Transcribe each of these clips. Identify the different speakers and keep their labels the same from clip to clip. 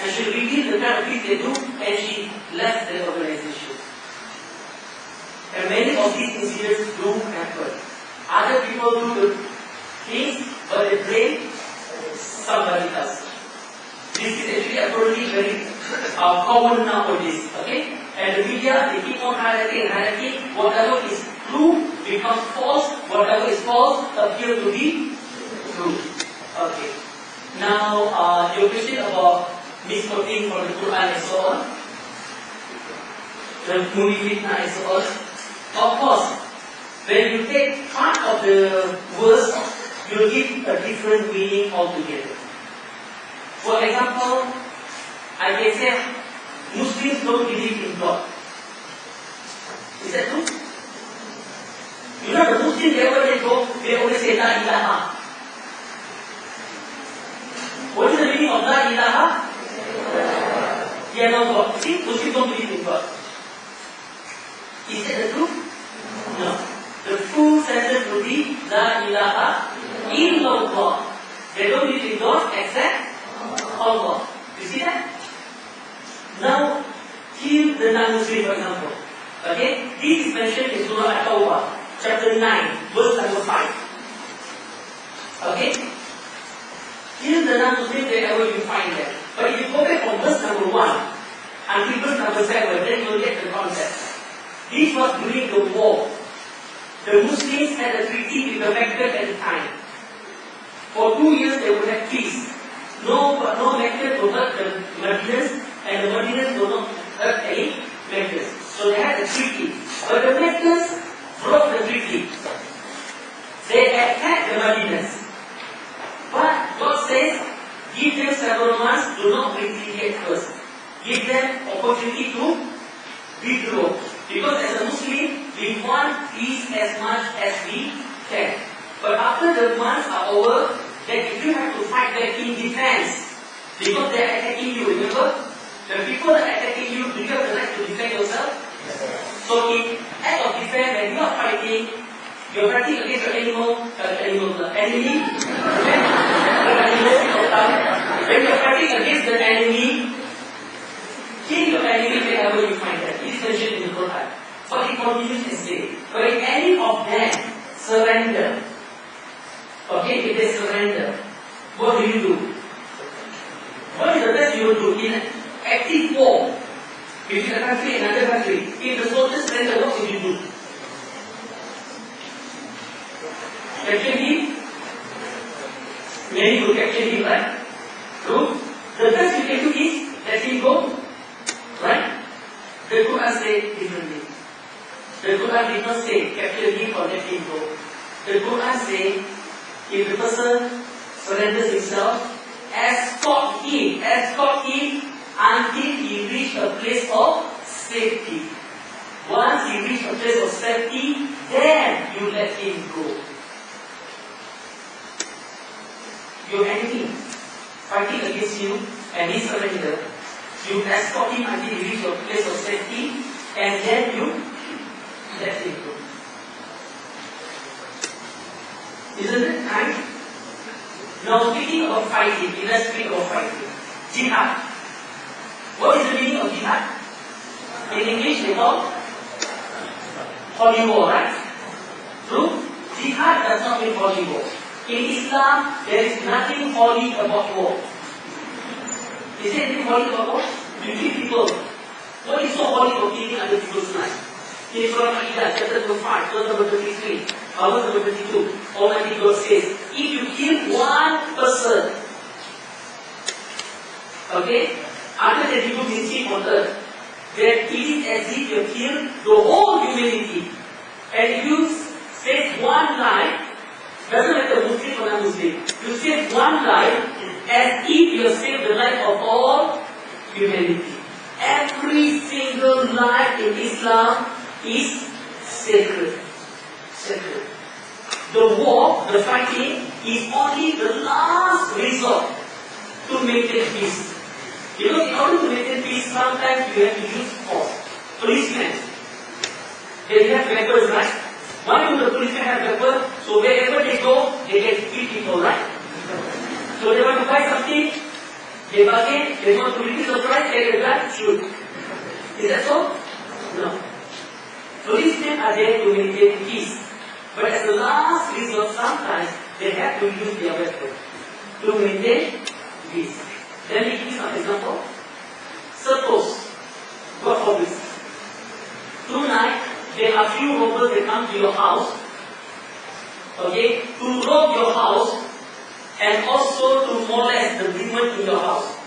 Speaker 1: and she revealed the kind of things they do, and she left the organization. And many of these incidents do happen. Other people do the things, but they blame somebody else. This is actually apparently very common nowadays. Okay? And the media, they keep on highlighting. Whatever is true becomes false. Whatever is false appears to be true. Okay. Now, your question about misquoting from the Quran and so on, the movie fitna and so on. Of course, when you take part of the verse, you give a different meaning altogether. For example, I can say Muslims don't believe in God. Is that true? You know the Muslims, wherever they go, they always say La ilaha. What is the meaning of La ilaha? They are not God. See, Muslims don't believe in God. Is that the truth? No. The full sentence will be La ilaha illallah. They don't believe in God except Allah. You see that? Now, kill the non-Muslim, for example. Okay? This is mentioned in Surah At-Tawbah, chapter 9, verse number 5. Okay? Kill the non-Muslim wherever you find them. But if you go back from verse number 1 until verse number 7, then you will get the concept. This was during the war. The Muslims had a treaty with the Mecca at the time. For 2 years they would have peace. No Mecca would hurt the Medinas, and the Medinas would not hurt any Meccas. So they had a treaty. But the Meccas broke the treaty. They attacked the Medinas. But God says, give them several months, do not retaliate first. Give them opportunity to withdraw. Because as a Muslim, we want peace as much as we can. But after the months are over, then if you have to fight back in defense, because they are attacking you, remember? The people are attacking you, do you have the right to defend yourself? So in act of defense, when you are fighting, you are fighting against your enemy. When you are fighting against the enemy, kill your enemy wherever you find them. It is mentioned in the Quran. But it continues to say, but if any of them surrender, okay, if they surrender, what do you do? What is the best you will do in active war between a country and another country? If the soldiers surrender, what will you do? Capture him? Many will capture him, right? So, the best you can do is let him go, right? The Quran says differently. The Quran did not say capture him or let him go. The Quran says if the person surrenders himself, escort him until he reach a place of safety. Once he reach a place of safety, then you let him go. Your enemy fighting against you and he surrender, you escort him until he reach a place of safety, and then you let him go. Isn't it kind? Now speaking of fighting, let's speak of fighting. Jihad. What is the meaning of jihad? In English they call holy war, right? True? Jihad does not mean holy war. In Islam, there is nothing holy about war. Is there anything holy about war? You kill people. What is so holy about killing other people's lives? In Surah Al-Ilah, chapter number 5, verse number 23, verse number 22, Almighty God says, if you kill one person, okay, after they remove his sin on earth, then it is as if you kill the whole humanity. And if you save one life, doesn't matter Muslim or non-Muslim, you save one life as if you save the life of all humanity. Every single life in Islam is sacred. Sacred. The war, the fighting, is only the last resort to maintain peace. Because in order to maintain peace, sometimes you have to use force. Policemen, they have weapons, right? Why do the policemen have weapons? So wherever they go, they can kill people, right? So they want to buy something, They bargain, they want to reduce the price, they should. Is that so? No. Policemen are there to maintain peace. But as a last resort, sometimes they have to use their weapon to maintain peace. Let me give you some example. Suppose, God forbid, tonight there are few robbers that come to your house, okay, to rob your house and also to molest the women in your house.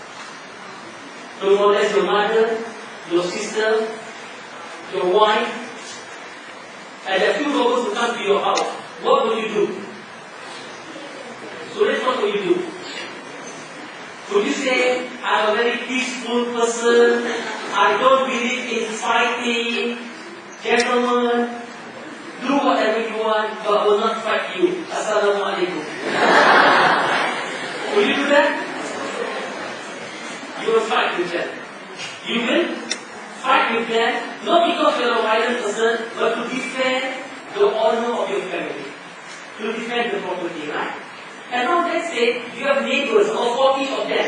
Speaker 1: To molest your mother, your sister, your wife, and a few robbers who come to your house. What will you do? So that's what will you do? Would you say, I'm a very peaceful person, I don't believe in fighting, gentlemen, do whatever you want, but I will not fight you. Assalamualaikum. Will you do that? You will fight with them. You will fight with them, not because you are a violent person, but to defend the honor of your family. To defend the property, right? And now let's say you have neighbors, or 40 of them.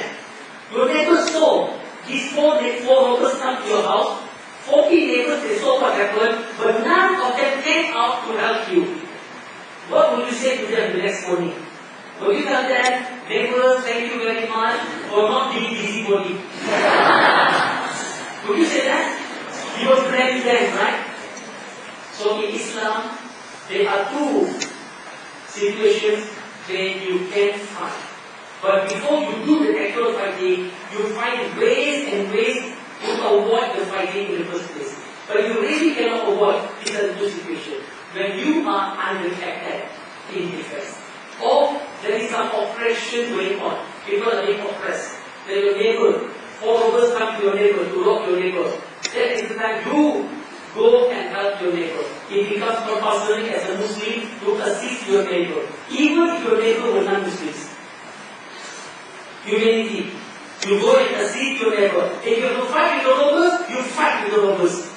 Speaker 1: Your neighbors saw these four robbers come to your house. 40 neighbors, they saw what happened, but none of them came out to help you. What would you say to them the next morning? Would you tell them, neighbors, thank you very much for not being busybody? Would you say that? You will blame them, right? So in Islam, there are two situations where you can fight. But before you do the actual fighting, you find ways and ways to avoid the fighting in the first place. But you really cannot avoid these are the two situations. When you are under attack in defense, or there is some oppression going on, people are being oppressed. Then your neighbor, four robbers come to your neighbor to rob your neighbor. That is the time you go and help your neighbor. It becomes compulsory as a Muslim to assist your neighbor, even if your neighbor were non-Muslims. Humanity. You go and assist your neighbor. If you have to fight with the robbers, you fight with the robbers.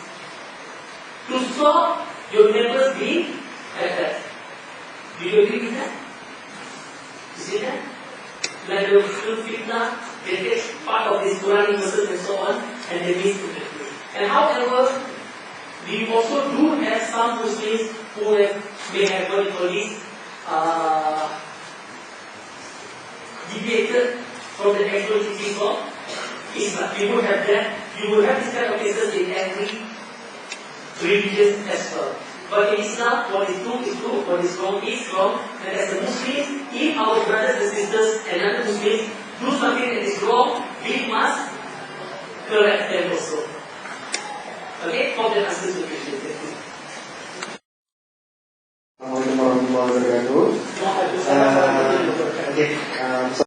Speaker 1: To stop your neighbors being attacked. Do you agree with that? You see that? Like the fitna, they take part of this Quranic verses and so on, and they miss it. And however, we also do have some Muslims who may have what you call this, deviated from the actual teachings of Islam. You would have that. You will have this kind of cases in every religion as well. But in Islam, what is true is true, what is wrong is wrong. And as a Muslim, if our brothers and sisters and other Muslims do something that is wrong, we must correct them also. Okay, hope that answers the question.
Speaker 2: Assalamualaikum warahmatullahi wabarakatuh.
Speaker 1: Waalaikumsalam warahmatullahi wabarakatuh.
Speaker 2: Okay.